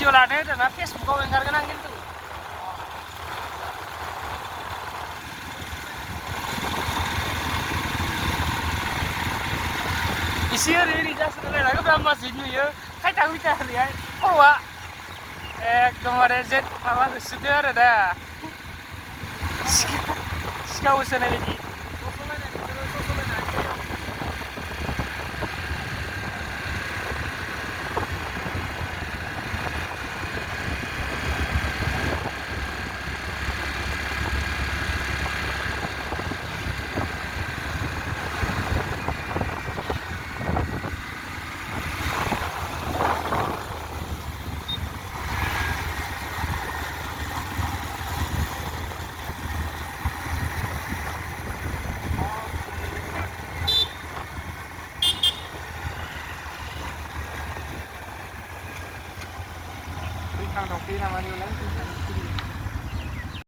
Video लानो दाना फेसबुकाव ओंखारगोन आं खिन्थु एसे ओरै जासोलायना गोब्राब मासि नुयो खायथा खुयथा ओरैहाय खर'आ एकदमबारे जेट माबा होसोदो आरो दा सिखा होसोनाय बायदि Ang topi naman yun lang.